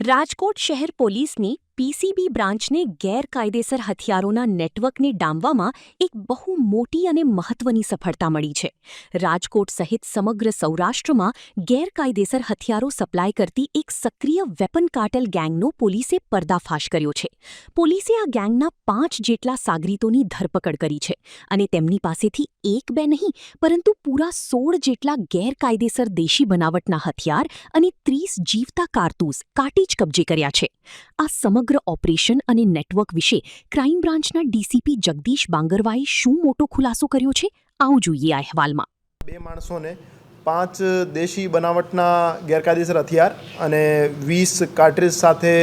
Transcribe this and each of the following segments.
રાજકોટ શહેર પોલીસની પીસીબી બ્રાન્ચને ગેરકાયદેસર હથિયારોના નેટવર્કને ડામવામાં એક બહુ મોટી અને મહત્વની સફળતા મળી છે. રાજકોટ સહિત સમગ્ર સૌરાષ્ટ્રમાં ગેરકાયદેસર હથિયારો સપ્લાય કરતી એક સક્રિય વેપન કાર્ટેલ ગેંગનો પોલીસે પર્દાફાશ કર્યો છે. પોલીસે આ ગેંગના 5 જેટલા સાગરીતોની ધરપકડ કરી છે અને તેમની પાસેથી એક બે નહીં પરંતુ પૂરા 16 જેટલા ગેરકાયદેસર દેશી બનાવટના હથિયાર અને 30 જીવતા કારતૂસ કાટીજ કબજે કર્યા છે. આ સમગ્ર ઓપરેશન અને નેટવર્ક વિશે ક્રાઇમ બ્રાન્ચના ડીસીપી જગદીશ બાંગરવાએ શું મોટો ખુલાસો કર્યો છે, આવું જોઈએ આ અહેવાલમાં. 2 માણસોને 5 દેશી બનાવટના ગેરકાયદેસર હથિયાર અને 20 કાર્ટ્રીજ સાથે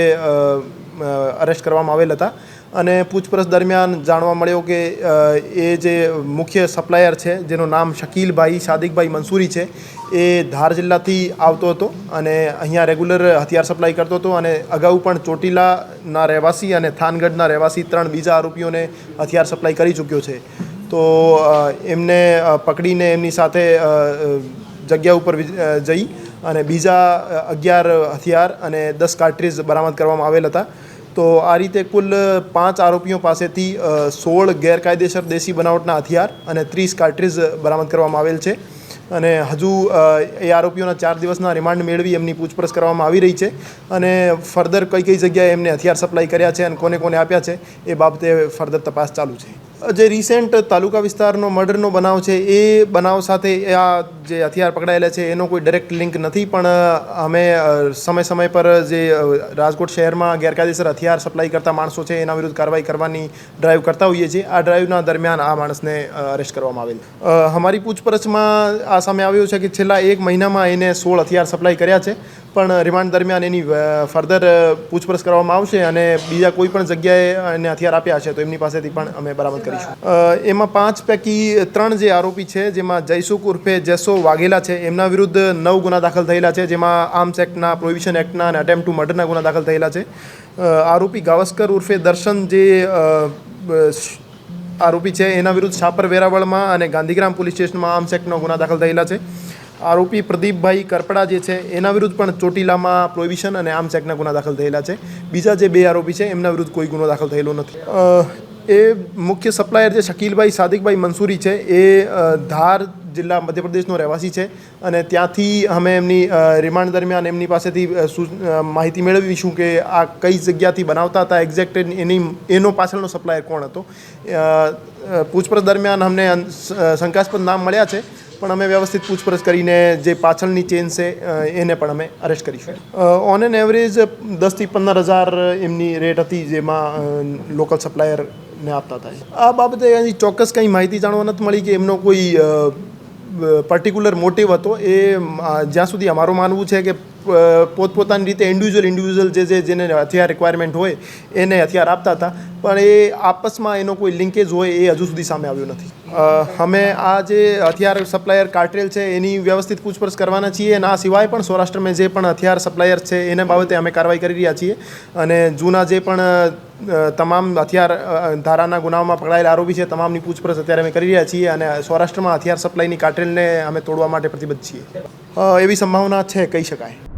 અરેસ્ટ કરવામાં આવેલ હતા અને પૂછપરછ દરમિયાન જાણવા મળ્યો કે એ જે મુખ્ય સપ્લાયર છે, જેનું નામ શકીલભાઈ સાદિકભાઈ મંસૂરી છે, એ ધાર જિલ્લાથી આવતો હતો અને અહીંયા રેગ્યુલર હથિયાર સપ્લાય કરતો હતો અને અગાઉ પણ ચોટીલાના રહેવાસી અને થાનગઢના રહેવાસી 3 બીજા આરોપીઓને હથિયાર સપ્લાય કરી ચૂક્યો છે. તો એમને પકડીને એમની સાથે જગ્યા ઉપર જઈ અને બીજા 11 હથિયાર અને 10 કાર્ટ્રીજ બરામદ કરવામાં આવેલ હતા. તો આ રીતે કુલ 5 આરોપીઓ પાસેથી 16 ગેરકાયદેસર દેશી બનાવટના હથિયાર અને 30 કાર્ટ્રીજ બરામદ કરવામાં આવેલ છે અને હજુ એ આરોપીઓના 4 દિવસના રિમાન્ડ મેળવી એમની પૂછપરછ કરવામાં આવી રહી છે અને ફર્ધર કઈ જગ્યાએ એમને હથિયાર સપ્લાય કર્યા છે અને કોને આપ્યા છે એ બાબતે ફર્ધર તપાસ ચાલુ છે. જે રિસેન્ટ તાલુકા વિસ્તારનો મર્ડરનો બનાવ છે, એ બનાવ સાથે આ જે હથિયાર પકડાયેલા છે એનો કોઈ ડાયરેક્ટ લિંક નથી, પણ અમે સમય પર જે રાજકોટ શહેરમાં ગેરકાયદેસર હથિયાર સપ્લાય કરતા માણસો છે એના વિરુદ્ધ કાર્યવાહી કરવાની ડ્રાઈવ કરતા હોઈએ છીએ. આ ડ્રાઈવના દરમિયાન આ માણસને અરેસ્ટ કરવામાં આવેલ. અમારી પૂછપરછમાં આ સામે આવ્યું છે કે છેલ્લા 1 મહિનામાં એને 16 હથિયાર સપ્લાય કર્યા છે, પણ રિમાન્ડ દરમિયાન એની ફર્ધર પૂછપરછ કરવામાં આવશે અને બીજા કોઈ પણ જગ્યાએ એને હથિયાર આપ્યા હશે તો એમની પાસેથી પણ અમે બરામદ કરીશું. એમાં 5 પૈકી 3 જે આરોપી છે, જેમાં જયસુખ ઉર્ફે જેસો વાઘેલા છે, એમના વિરુદ્ધ 9 ગુના દાખલ થયેલા છે, જેમાં આર્મ્સ એક્ટના, પ્રોહિબિશન એક્ટના અને અટેમ્પ્ટ ટુ મર્ડરના ગુના દાખલ થયેલા છે. આરોપી ગાવસ્કર ઉર્ફે દર્શન જે આરોપી છે, એના વિરુદ્ધ છાપર વેરાવળમાં અને ગાંધીગ્રામ પોલીસ સ્ટેશનમાં આર્મ્સ એક્ટનો ગુના દાખલ થયેલા છે. આરોપી પ્રદીપભાઈ કરપડા જે છે એના વિરુદ્ધ પણ ચોટીલામાં પ્રોહિબિશન અને આર્મ્સ એક્ટના ગુના દાખલ થયેલા છે. બીજા જે 2 આરોપી છે એમના વિરુદ્ધ કોઈ ગુનો દાખલ થયેલો નથી. એ મુખ્ય સપ્લાયર જે શકીલભાઈ સાદિકભાઈ મંસૂરી છે, એ ધાર જિલ્લા મધ્યપ્રદેશનો રહેવાસી છે અને ત્યાંથી અમે એમની રિમાન્ડ દરમિયાન એમની પાસેથી માહિતી મેળવીશું કે આ કઈ જગ્યાથી બનાવતા હતા, એક્ઝેક્ટ એનો પાછળનો સપ્લાયર કોણ હતો. પૂછપરછ દરમિયાન અમને શંકાસ્પદ નામ મળ્યા છે, પણ અમે વ્યવસ્થિત પૂછપરછ કરીને જે પાછળની ચેન છે એને પણ અમે અરેસ્ટ કરીશું. ઓન એન એવરેજ 10 થી 15 હજાર એમની રેટ હતી, જેમાં લોકલ સપ્લાયરને આપતા હતા. આ બાબતે એની ચોક્કસ કંઈ માહિતી જાણવા નથી મળી કે એમનો કોઈ પર્ટિક્યુલર મોટિવ હતો. એ જ્યાં સુધી અમારું માનવું છે કે પોતપોતાની રીતે ઇન્ડિવિજ્યુઅલ જેને હથિયાર રિક્વાયરમેન્ટ હોય એને હથિયાર આપતા હતા, પણ એ આપસમાં એનો કોઈ લિંકેજ હોય એ હજુ સુધી સામે આવ્યો નથી. અમે આ જે હથિયાર સપ્લાયર કાર્ટેલ છે એની વ્યવસ્થિત પૂછપરછ કરવાના છીએ અને આ સિવાય પણ સૌરાષ્ટ્રમાં જે પણ હથિયાર સપ્લાયર છે એને બાબતે અમે કાર્યવાહી કરી રહ્યા છીએ અને જૂના જે પણ તમામ હથિયાર ધારાના ગુનાઓમાં પકડાયેલા આરોપી છે તમામની પૂછપરછ અત્યારે અમે કરી રહ્યા છીએ અને સૌરાષ્ટ્રમાં હથિયાર સપ્લાયની કાર્ટેલને અમે તોડવા માટે પ્રતિબદ્ધ છીએ. એવી સંભાવના છે, કહી શકાય.